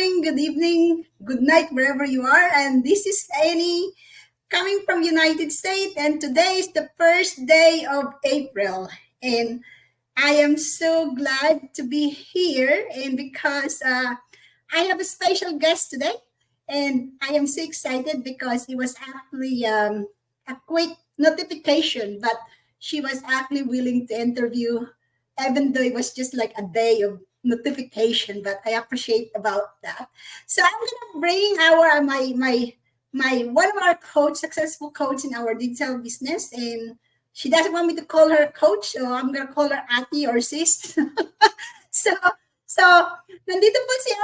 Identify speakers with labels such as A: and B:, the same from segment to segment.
A: morning, good evening, good night, wherever you are. And this is Annie coming from United States. And today is the first day of April. And I am so glad to be here. And because I have a special guest today. And I am so excited because it was actually a quick notification, but she was actually willing to interview, even though it was just like a day of notification. But I appreciate about that. So I'm gonna bring our my one of our coach, successful coach in our digital business, and she doesn't want me to call her coach, so I'm gonna call her Ati or sis. so so nandito po si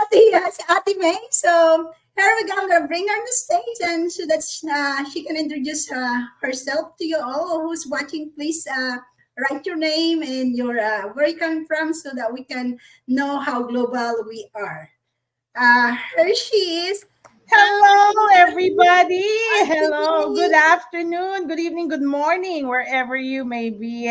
A: Ate May. So here we go. I'm gonna bring her on the stage, and so that she can introduce herself to you all who's watching. Please write your name and your where you come from, so that we can know how global we are. Here she is.
B: Hello, everybody.
A: Ate
B: Hello, good
A: May.
B: afternoon, good evening, good morning, wherever you may be.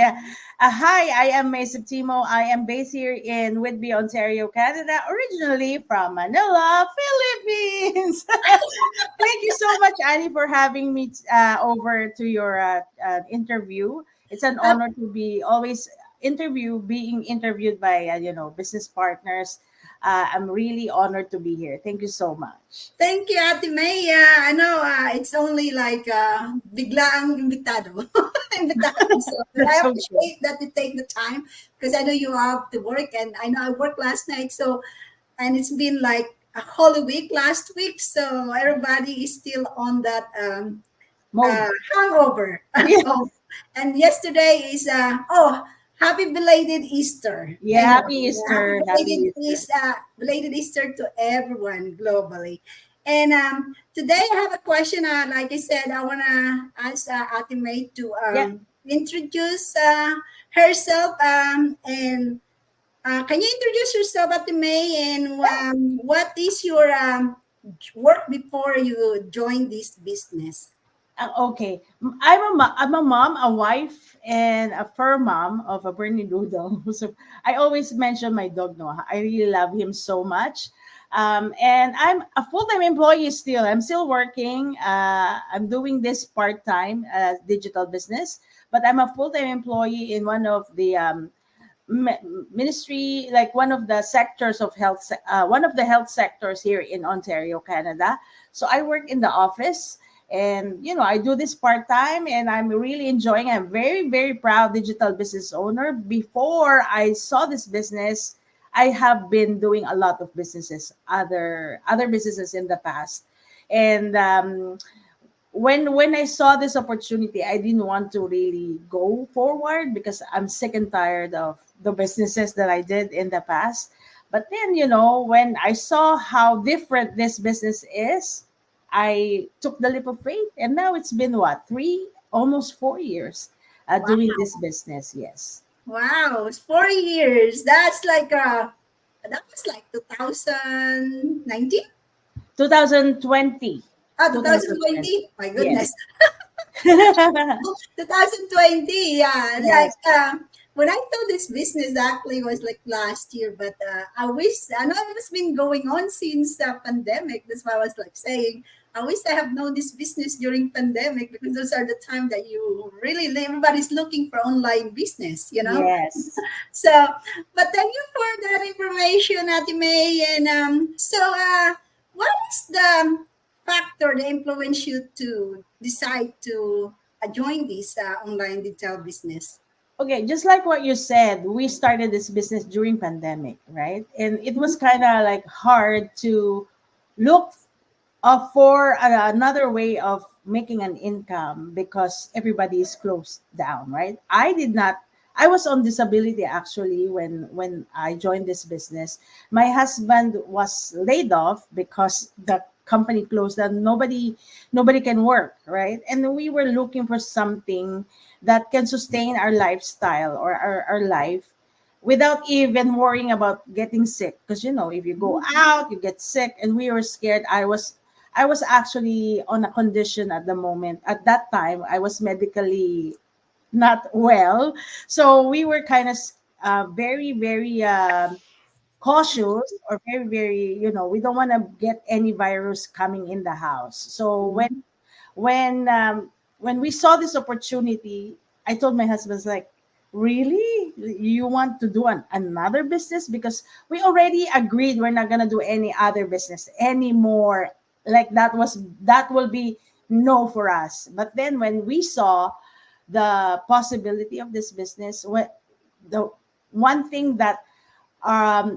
B: Hi, I am May Septimo. I am based here in Whitby, Ontario, Canada, originally from Manila, Philippines. Thank you so much, Annie, for having me over to your interview. It's an honor to be always being interviewed by business partners. I'm really honored to be here. Thank you so much.
A: Thank you, Ate May. I know it's only like biglaang imbitado. Imbitado. So, but I
B: That's okay.
A: appreciate that you take the time because I know you have to work, and I know I worked last night. So, and it's been like a Holy Week last week. So everybody is still on that
B: Mode.
A: hangover.
B: Yeah,
A: And yesterday is happy belated Easter.
B: yeah.
A: Anyway,
B: Happy
A: happy
B: Easter. Happy
A: belated
B: Easter.
A: belated Easter to everyone globally. And today I have a question. Like I said, I wanna ask Ate May to
B: Yeah.
A: introduce herself. And can you introduce yourself, Ate May? And what is your work before you join this business?
B: Okay. I'm a mom, a wife, and a fur mom of a Bernie Doodle. So I always mention my dog Noah. I really love him so much. And I'm a full-time employee still. I'm still working. I'm doing this part-time digital business, but I'm a full-time employee in one of the ministry, like one of the sectors of one of the health sectors here in Ontario, Canada. So I work in the office, and I do this part-time, and I'm really enjoying. I'm very, very proud digital business owner. Before I saw this business, I have been doing a lot of businesses, other businesses in the past. And when I saw this opportunity, I didn't want to really go forward because I'm sick and tired of the businesses that I did in the past. But then, when I saw how different this business is, I took the leap of faith, and now it's been what, almost 4 years doing this business. Yes,
A: Wow, it's 4 years. That's like that was like 2019?
B: 2020, 2020.
A: 2020? My goodness.
B: Yes,
A: 2020, yeah. Like
B: yes.
A: when I thought this business actually was like last year, but I know it's been going on since pandemic. That's why I was like saying, I wish I have known this business during pandemic because those are the time that you really, everybody's looking for online business, you know?
B: Yes.
A: So, but thank you for that information, Ate May. And what is the factor that influenced you to decide to join this online digital business?
B: Okay, just like what you said, we started this business during pandemic, right? And it was kind of like hard to look for another way of making an income because everybody is closed down, right? I was on disability actually when I joined this business. My husband was laid off because the company closed and nobody can work, right? And we were looking for something that can sustain our lifestyle or our life without even worrying about getting sick, because if you go out you get sick, and we were scared. I was actually on a condition at the moment. At that time, I was medically not well. So we were kind of very, very cautious or very, very, we don't want to get any virus coming in the house. So
A: Mhm.
B: when um, when we saw this opportunity, I told my husband, like, really, you want to do another business? Because we already agreed we're not gonna do any other business anymore. Like that will be no for us. But then when we saw the possibility of this business, what the one thing that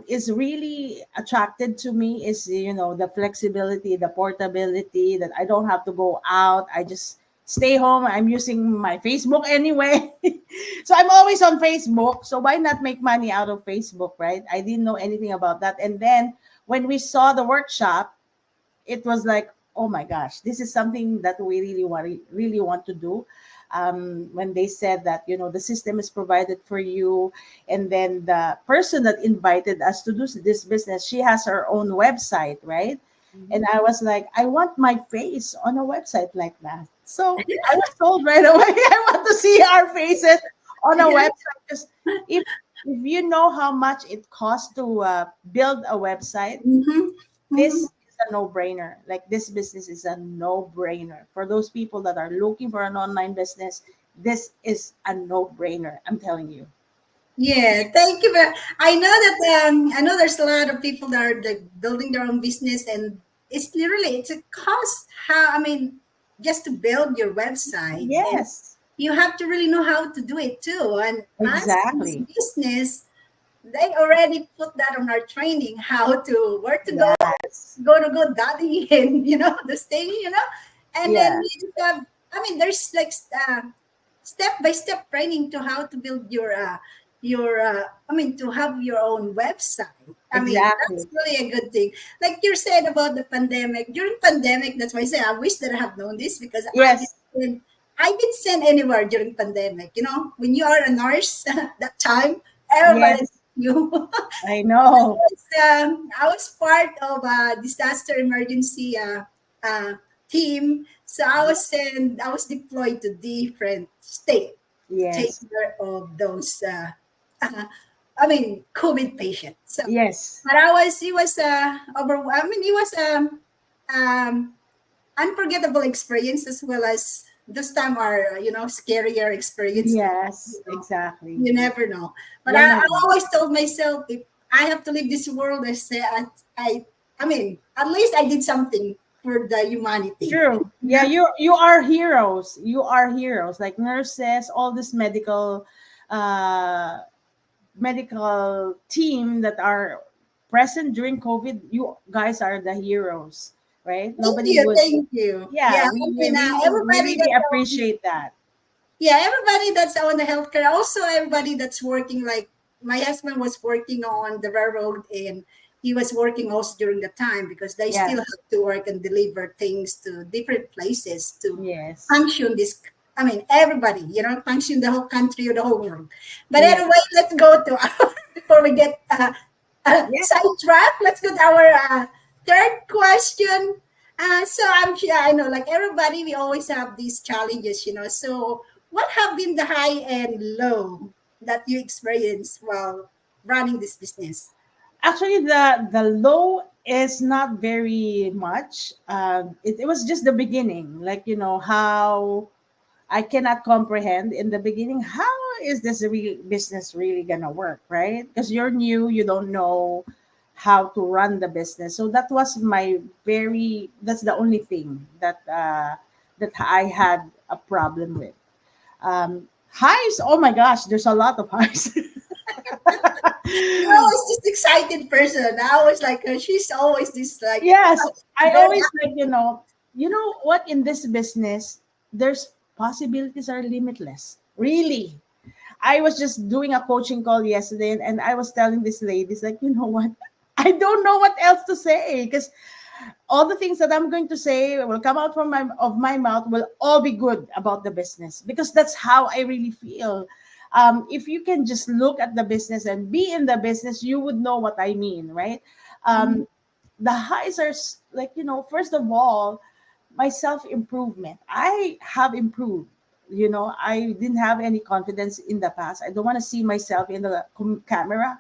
B: is really attracted to me is, the flexibility, the portability, that I don't have to go out. I just stay home. I'm using my Facebook anyway. So I'm always on Facebook, so why not make money out of Facebook, right? I didn't know anything about that. And then when we saw the workshop, it was like, oh my gosh, this is something that we really want to do. When they said that, the system is provided for you, and then the person that invited us to do this business, she has her own website, right? And
A: Mhm.
B: I was like, I want my face on a website like that. So I was told right away, I want to see our faces on a
A: Yeah.
B: website. Because if you know how much it costs to build a website,
A: Mhm.
B: this
A: Mhm.
B: is a no-brainer. Like, this business is a no-brainer for those people that are looking for an online business. This is a no-brainer, I'm telling you.
A: Yeah, thank you. I know that I know there's a lot of people that are like building their own business, and it's a cost. How I mean, just to build your website, and
B: Yes,
A: you have to really know how to do it too. And us in this
B: exactly.
A: business, they already put that on our training, how to where to
B: Yes,
A: go to GoDaddy, and this thing, and then
B: yeah,
A: you just have. I mean, there's like step by step training to how to build I mean, to have your own website. I mean, that's
B: exactly.
A: really a good thing. Like you said about the pandemic, during pandemic, that's why I say I wish that I have known this, because
B: Yes,
A: I didn't send anywhere during pandemic. When you are a nurse that time, everybody
B: yes,
A: you.
B: I know.
A: I was part of a disaster emergency uh, team. So I was deployed to different states to take
B: Yes,
A: care of those, uh, I mean, COVID patients. So,
B: yes,
A: but it was I mean, it was um, unforgettable experience, as well as this time are, scarier experience.
B: yes, exactly.
A: You never know. But
B: You'll
A: I
B: never know.
A: always told myself, if I have to leave this world, I mean, at least I did something for the humanity.
B: True. Yeah, you are heroes. You are heroes. Like nurses, all this uh medical team that are present during COVID, you guys are the heroes, right?
A: Thank
B: Nobody
A: you,
B: would.
A: thank you. Yeah,
B: Yeah,
A: I mean,
B: we
A: everybody
B: really
A: that's
B: appreciate that.
A: everybody that's on the healthcare, also everybody that's working. Like my husband was working on the railroad, and he was working also during the time, because they still
B: Yes,
A: have to work and deliver things to different places to
B: yes,
A: function this. I mean, everybody, function the whole country or the whole world. But
B: yes,
A: anyway, let's go to our, before we get
B: yeah.
A: sidetracked. Let's go to our third question. So I know, like everybody, we always have these challenges. So what have been the high and low that you experienced while running this business?
B: Actually, the low is not very much. It was just the beginning. Like, how I cannot comprehend in the beginning, how is this real business really gonna work, right? Because you're new, you don't know how to run the business. So that was that's the only thing that I had a problem with. Highs, oh my gosh, there's a lot of highs.
A: You're always this excited person. I was like, she's always this like,
B: Yes, I
A: very
B: always like, what, in this business, there's possibilities are limitless. Really. I was just doing a coaching call yesterday, and I was telling this ladies, like, you know what? I don't know what else to say, because all the things that I'm going to say will come out from my mouth will all be good about the business, because that's how I really feel. If you can just look at the business and be in the business, you would know what I mean, right?
A: Mhm.
B: Um, the highs are like, first of all, my self improvement. I have improved. I didn't have any confidence in the past. I don't want to see myself in the camera.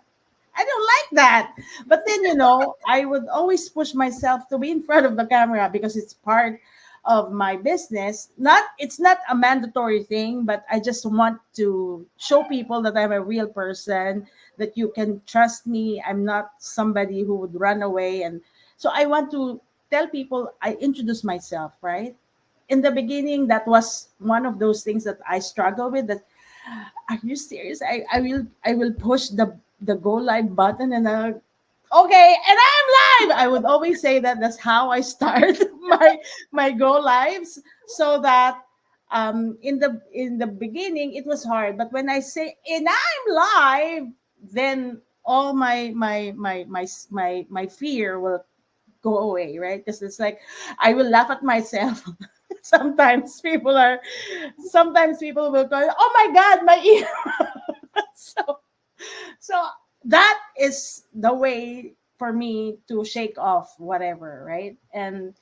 B: I don't like that. But then, I would always push myself to be in front of the camera because it's part of my business. It's not a mandatory thing, but I just want to show people that I'm a real person, that you can trust me. I'm not somebody who would run away. And so I want to tell people, I introduce myself, right? In the beginning, that was one of those things that I struggle with. That, are you serious? I will push the go live button, and okay, and I'm live. I would always say that that's how I start my go lives, so that in the beginning it was hard, but when I say and I'm live, then all my fear will go away, right? Because it's like I will laugh at myself. sometimes people are Sometimes people will go, oh my god, my ear. so so that is the way for me to shake off whatever, right? And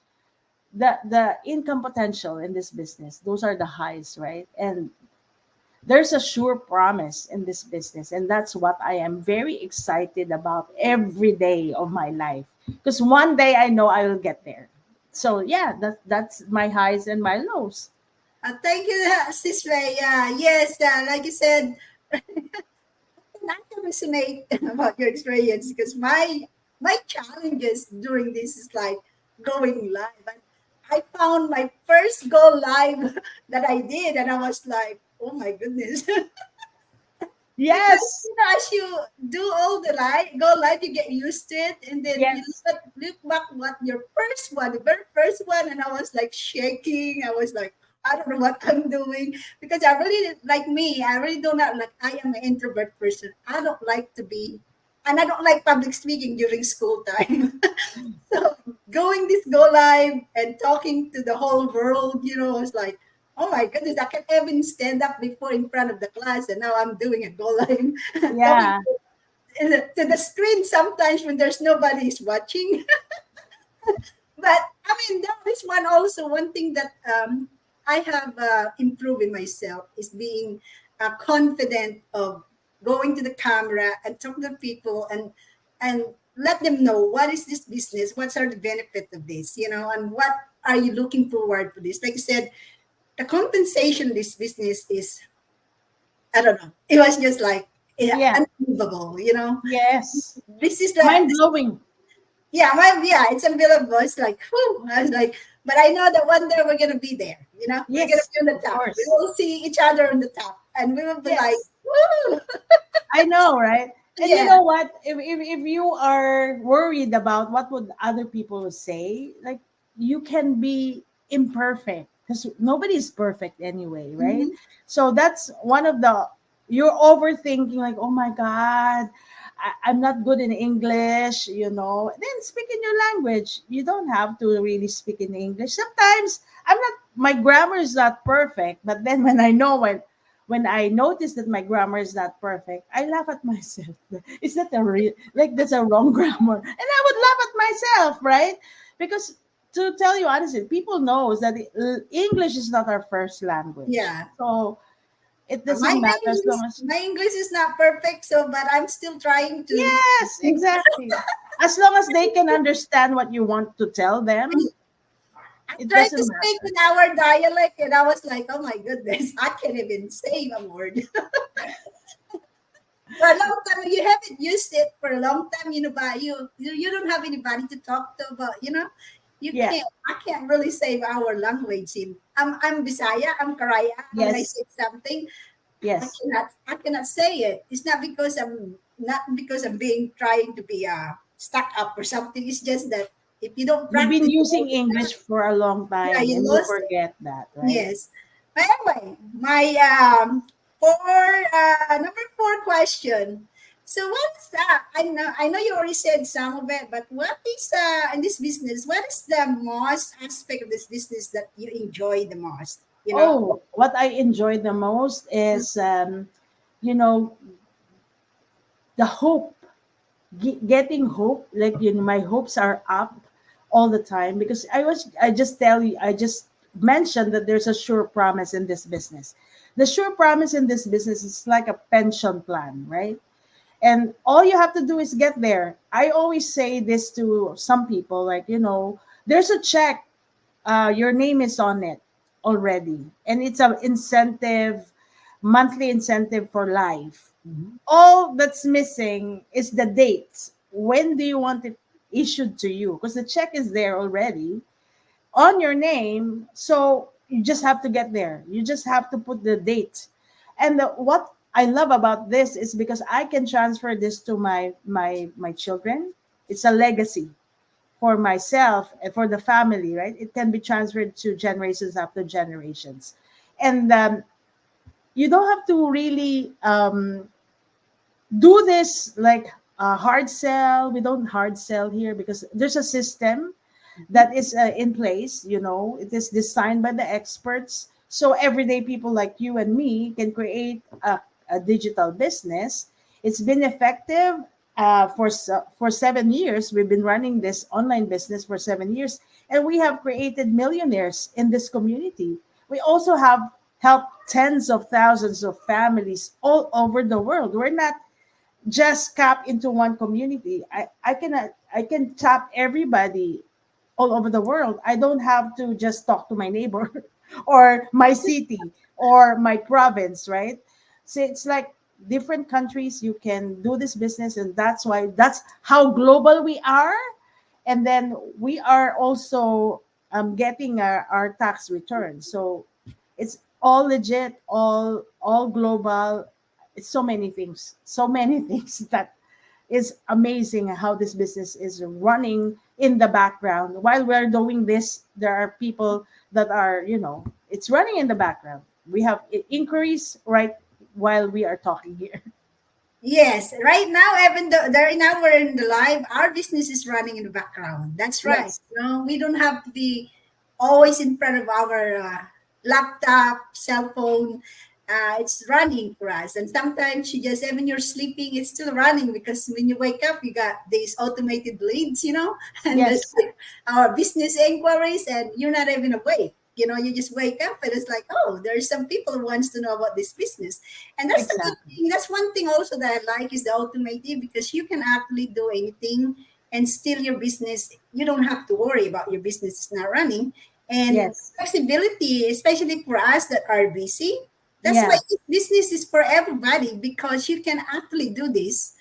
B: the income potential in this business, those are the highs, right? And there's a sure promise in this business, and that's what I am very excited about every day of my life, because one day I know I will get there. So yeah, that's my highs and my lows.
A: Thank you, Sis Ray. Yes, like you said, I can resonate about your experience because my challenges during this is like going live. And I found my first go live that I did, and I was like, oh my goodness. Because
B: Yes.
A: as you do all the live go live, you get used to it, and then you
B: Yes.
A: look back what your first one, the very first one, and I was like shaking. I was like, I don't know what I'm doing because I really like me. I really do not like. I am an introvert person. I don't like to be, and I don't like public speaking during school time. So going this go live and talking to the whole world, was like, oh my goodness, I can't even stand up before in front of the class, and now I'm doing a go live, talking
B: Yeah.
A: to the screen sometimes when there's nobody is watching. But I mean, that is one thing that I have improved in myself is being confident of going to the camera and talk to people and let them know what is this business, what are the benefits of this, and what are you looking forward to this. Like I said, the compensation in this business is, I don't know, it was just like, yeah,
B: Yeah.
A: unbelievable.
B: Yes.
A: This is like
B: Mind blowing.
A: yeah, it's unbelievable. It's like, whew, I was like, but I know that one day we're gonna be there. We're gonna
B: Yes,
A: be on the
B: of
A: top. We
B: course.
A: will see each other on the top, and we will be like,
B: Yes.
A: woo,
B: I know, right? And you
A: yeah,
B: know what? If you are worried about what would other people say, like, you can be imperfect because nobody is perfect anyway, right?
A: mhm,
B: So that's one of the you're overthinking, like, oh my God, I'm not good in English, Then speak in your language. You don't have to really speak in English. Sometimes my grammar is not perfect, but then when I notice that my grammar is not perfect, I laugh at myself. Is that a real, like, that's a wrong grammar? And I would laugh at myself, right? Because to tell you honestly, people knows that English is not our first language.
A: yeah.
B: So it
A: My
B: doesn't matter as long as,
A: My English is not perfect, so but I'm still trying to.
B: yes, exactly. As long as they can understand what you want to tell them,
A: I
B: it
A: tried to
B: doesn't
A: speak
B: matter.
A: in our dialect, and I was like, oh my goodness, I can't even say a word. For a long time, you haven't used it for a long time, but you don't have anybody to talk to, but you
B: Yeah.
A: can't. I can't really save our language. I'm Bisaya. I'm Karaya. When I
B: Yes.
A: say something,
B: Yes.
A: I cannot say it. It's not because I'm being trying to be stuck up or something. It's just that if you don't
B: You've been
A: practice all
B: using
A: the time,
B: English for a long
A: yeah,
B: time
A: you
B: and you
A: lost.
B: forget that, right?
A: Yes. But anyway, my number four question. So what is that? I know you already said some of it, but what is in this business? What is the most aspect of this business that you enjoy the most?
B: Oh, what I enjoy the most is, you know, the hope, getting hope. Like, my hopes are up all the time because I just mentioned that there's a sure promise in this business. The sure promise in this business is like a pension plan, right? And all you have to do is get there. I always say this to some people, like, there's a check, your name is on it already, and it's an incentive, monthly incentive for life.
A: Mhm.
B: All that's missing is the dates. When do you want it issued to you? Because the check is there already on your name. So you just have to get there. You just have to put the date. And what I love about this is because I can transfer this to my children. It's a legacy for myself and for the family, right? It can be transferred to generations after generations. And you don't have to really do this like hard sell. We don't hard sell here because there's a system that is in place. It is designed by the experts, so everyday people like you and me can create a digital business. It's been effective for 7 years. We've been running this online business for 7 years, and we have created millionaires in this community. We also have helped tens of thousands of families all over the world. We're not just cap into one community. I can tap everybody all over the world. I don't have to just talk to my neighbor or my city or my province, right? So it's like different countries you can do this business, and that's how global we are. And then we are also getting our tax return. So it's all legit, all global. It's so many things that is amazing how this business is running in the background. While we're doing this, there are people that are, it's running in the background. We have inquiries right while we are talking here.
A: Yes, right now, even though right now we're in the live, our business is running in the background. That's right.
B: Yes,
A: We don't have to be always in front of our laptop, cell phone. It's running for us, and sometimes you just even you're sleeping, it's still running because when you wake up, you got these automated leads, and there's
B: yes,
A: like our business inquiries, and you're not even awake. You just wake up and it's like, oh, there's some people who wants to know about this business, and that's the good
B: exactly.
A: thing. That's one thing also that I like is the automated because you can actually do anything and still your business. You don't have to worry about your business is not running, and
B: Yes,
A: flexibility, especially for us that are busy. That's why
B: yeah,
A: this business is for everybody because you can actually do this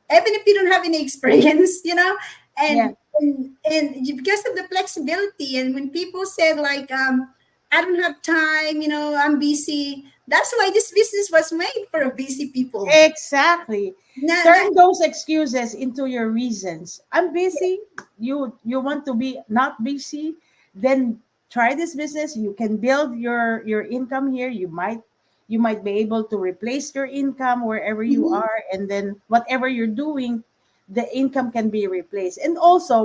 A: even if you don't have any experience,
B: yeah,
A: and because of the flexibility. And when people said like, I don't have time, I'm busy. That's why this business was made for busy people.
B: exactly.
A: Not,
B: Turn those excuses into your reasons. I'm busy. You want to be not busy, then try this business. You can build your income here. You might be able to replace your income wherever you
A: Mhm.
B: are, and then whatever you're doing, the income can be replaced. And also,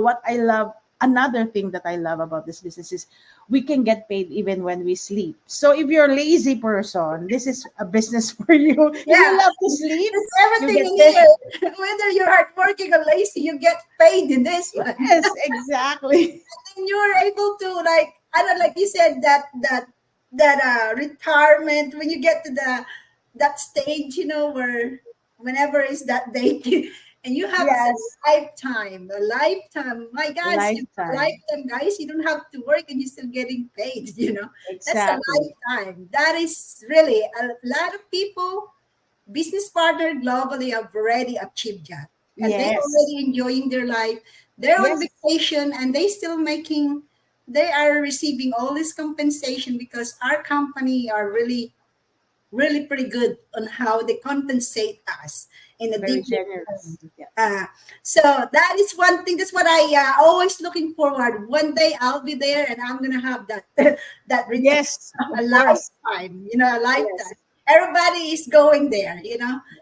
B: another thing that I love about this business is we can get paid even when we sleep. So if you're a lazy person, this is a business for you. If you
A: Yeah,
B: love to sleep,
A: there's
B: you
A: everything
B: get
A: in
B: paid.
A: here. Whether you're hardworking or lazy, you get paid in this one.
B: Yes, exactly.
A: And you're able to like, I don't, like you said, that retirement when you get to that stage, where whenever is that date, and you have
B: Yes,
A: a lifetime. My gosh, a
B: lifetime.
A: lifetime, guys. You don't have to work and you're still getting paid. That's a
B: Exactly.
A: lifetime. That is really a lot of people, business partner globally, have already achieved that, and they
B: Yes.
A: already enjoying their life. They're on
B: Yes.
A: vacation and they still making. They are receiving all this compensation because our company are really, really pretty good on how they compensate us in a
B: Very
A: different
B: generous.
A: way.
B: Yeah.
A: So that is one thing. That's what I always looking forward. One day I'll be there and I'm gonna have that that return,
B: Yes,
A: a
B: of course.
A: lifetime. A
B: Yes.
A: lifetime. Everybody is going there.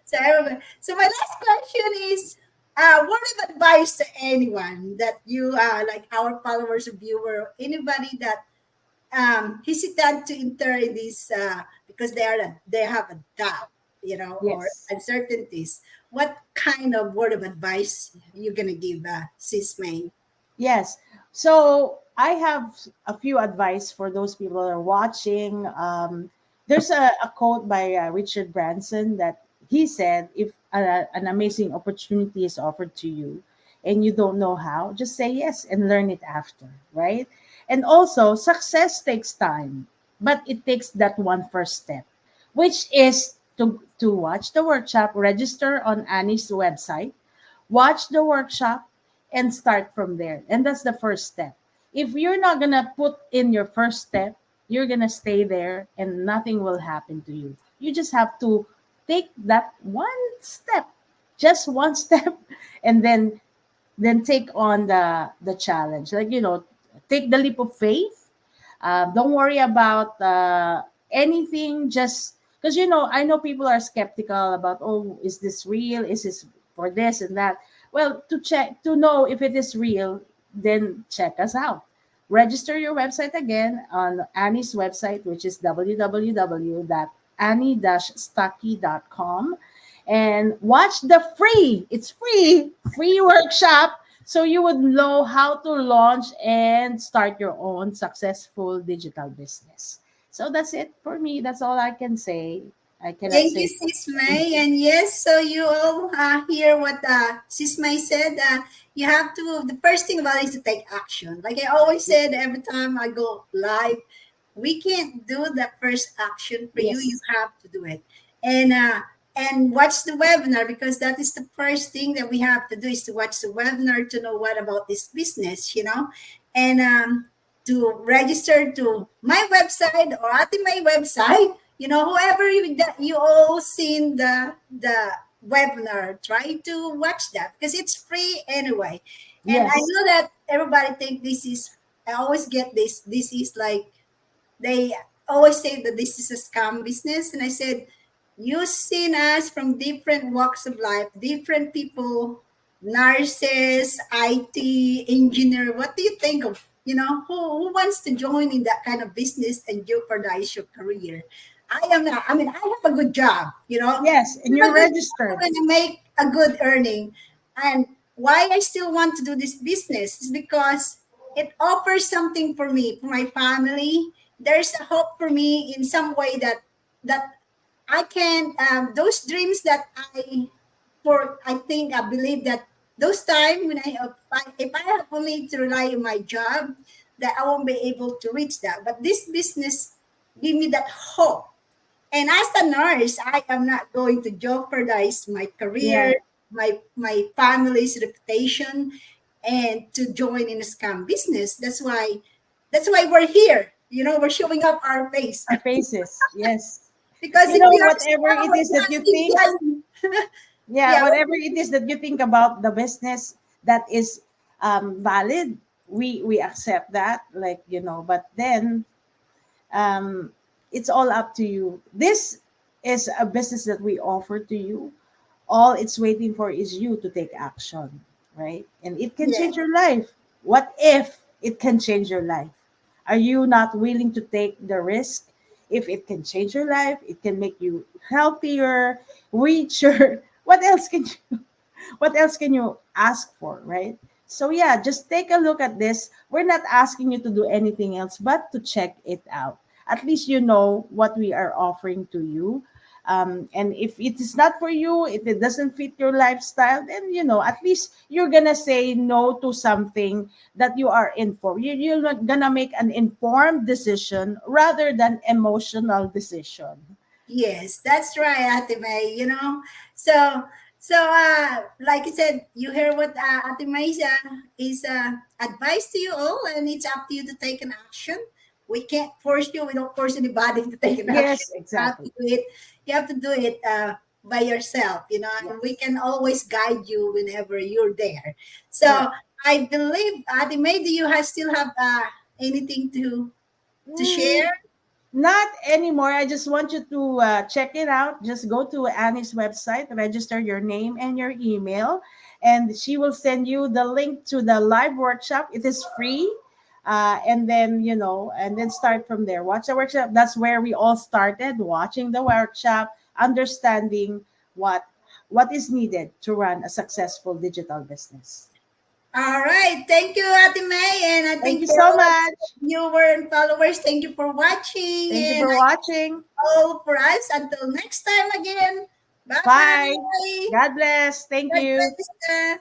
A: So everybody. So my last question is, word of advice to anyone that you like our followers, viewer, anybody that hesitant to enter in this because they have a doubt, or
B: Yes.
A: uncertainties. What kind of word of advice you gonna give, Sis May?
B: Yes. So I have a few advice for those people that are watching. There's a quote by Richard Branson that he said, an amazing opportunity is offered to you and you don't know how, just say yes and learn it after, right? And also, success takes time, but it takes that one first step, which is to watch the workshop, register on Annie's website, watch the workshop, and start from there. And that's the first step. If you're not going to put in your first step, you're going to stay there and nothing will happen to you. You just have to take that one step, just one step, and then take on the challenge. Like, take the leap of faith. Don't worry about anything. Just because, I know people are skeptical about, oh, is this real? Is this for this and that? Well, to know if it is real, then check us out. Register your website again on Annie's website, which is www.annie-stuckey.com, and watch the it's free workshop, so you would know how to launch and start your own successful digital business. So that's it for me. That's all I can say. I cannot
A: Thank you,
B: say.
A: Sis May. And yes, so you all hear what Sis May said. You have to, the first thing about it is to take action. Like I always said, every time I go live, we can't do the first action for you. You
B: Yes.
A: have to do it. And watch the webinar, because that is the first thing that we have to do, is to watch the webinar to know what about this business, and to register to my website or at my website, whoever you all seen the webinar, try to watch that because it's free anyway. And I
B: Yes.
A: know that everybody think this is, I always get this is like, they always say that this is a scam business. And I said, you seen us from different walks of life, different people, nurses, IT, engineer. What do you think of, who wants to join in that kind of business and jeopardize your career? I am not. I mean, I have a good job,
B: Yes. And
A: I have
B: you're
A: a good job
B: registered.
A: and I make a good earning. And why I still want to do this business is because it offers something for me, for my family. There's a hope for me in some way that I can, those dreams that I think, I believe that those time when if I have only to rely on my job, that I won't be able to reach that. But this business give me that hope. And as a nurse, I am not going to jeopardize my
B: Yeah.
A: career, my family's reputation, and to join in a scam business. That's why we're here. We're showing up our face
B: Our faces. Yes.
A: because if we are
B: Whatever
A: scam,
B: it
A: we're
B: is that
A: not
B: you think,
A: behind.
B: yeah,
A: Yeah,
B: whatever it is that you think about the business that is valid, we accept that, like, but then um, it's all up to you. This is a business that we offer to you. All it's waiting for is you to take action, right? And it can
A: yeah.
B: change your life. What if it can change your life? Are you not willing to take the risk? If it can change your life, it can make you healthier, richer. What else can you ask for, right? So yeah, just take a look at this. We're not asking you to do anything else but to check it out. At least you know what we are offering to you. And if it is not for you, if it doesn't fit your lifestyle, then at least you're gonna say no to something that you are in for. You're not gonna make an informed decision rather than emotional decision.
A: Yes, that's right, Ate May. So like I said, you hear what Ate May is advice to you all, and it's up to you to take an action. We can't force you. We don't force anybody to take an action.
B: Yes,
A: You have to
B: exactly.
A: do it. You have to do it by yourself. And we
B: Yes.
A: can always guide you whenever you're there. So
B: Correct.
A: I believe, Ate May, do you still have anything to
B: Mm,
A: share?
B: Not anymore. I just want you to check it out. Just go to Annie's website, register your name and your email, and she will send you the link to the live workshop. It is free. And then start from there. Watch the workshop. That's where we all started, watching the workshop, understanding what what is needed to run a successful digital business.
A: All right. Thank you, Ate May. And I
B: Thank
A: think
B: you
A: for
B: so
A: all
B: much.
A: viewer and followers, thank you for watching.
B: Thank you
A: And
B: for
A: I
B: watching.
A: all for us. Until next time again. Bye
B: Bye.
A: bye.
B: God bless. Thank
A: God
B: you.
A: bless.